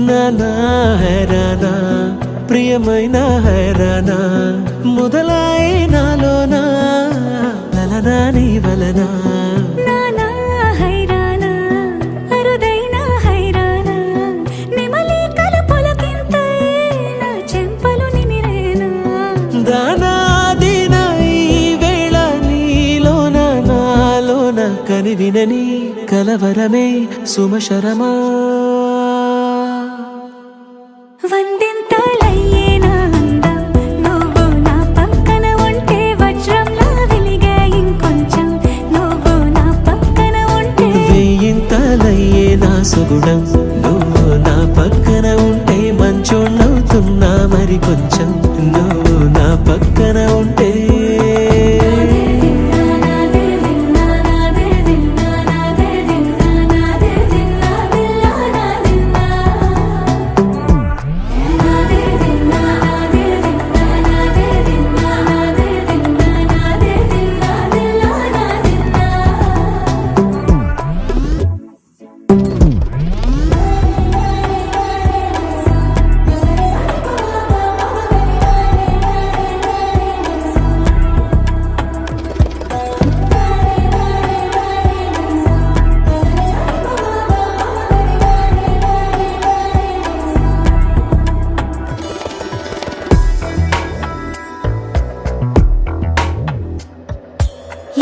నానా హైరానా ప్రియమైన హైరానా మొదలాయి నాలోనా వలనా నీ వలనా నానా హైరానా అరుదైన హైరానా నిమలి కలుపులకింతై నా చెంపలు నిమిరేనా దానాదిన ఈ వేళ నీలోన నాలోన కనివినని కలవరమే సుమశరమా వందింతలయ్యేనా అందం నువ్వు నా పక్కన ఉంటే వజ్రంలా వెలిగే ఇంకొంచెం నువ్వు నా పక్కన ఉంటే వెయ్యింతలయ్యే నా సుగుణం నువ్వు నా పక్కన ఉంటే మంచోళ్ళవుతున్నా మరి కొంచెం నువ్వు నా పక్కన ఉంటే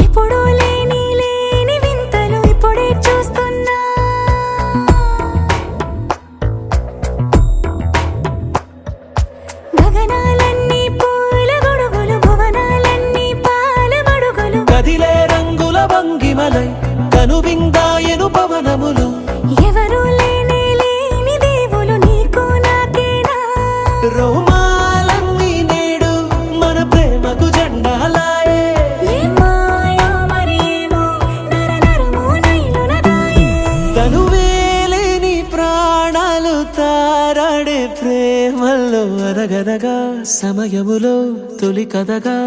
ఎప్పుడూ లేని వింతలు ఇప్పుడే చూస్తున్నా గగనాలన్నీ పూల గొడుగులు భువనాలన్నీ పాల మడుగులు కదిలే రంగుల భంగిమలై కనువిందాయను పవనములు ఎవరూ లేని దేవులు నీకు నాకేనా రోమాలన్నీ నేడు మన ప్రేమకు జెండాలాయే ఏ మాయో మరి ఏమో నరనరమో నైలున దాయే తనువేలేని ప్రాణాలు తారాడే ప్రేమల్లో అరగరగా సమయములో తొలి కథగా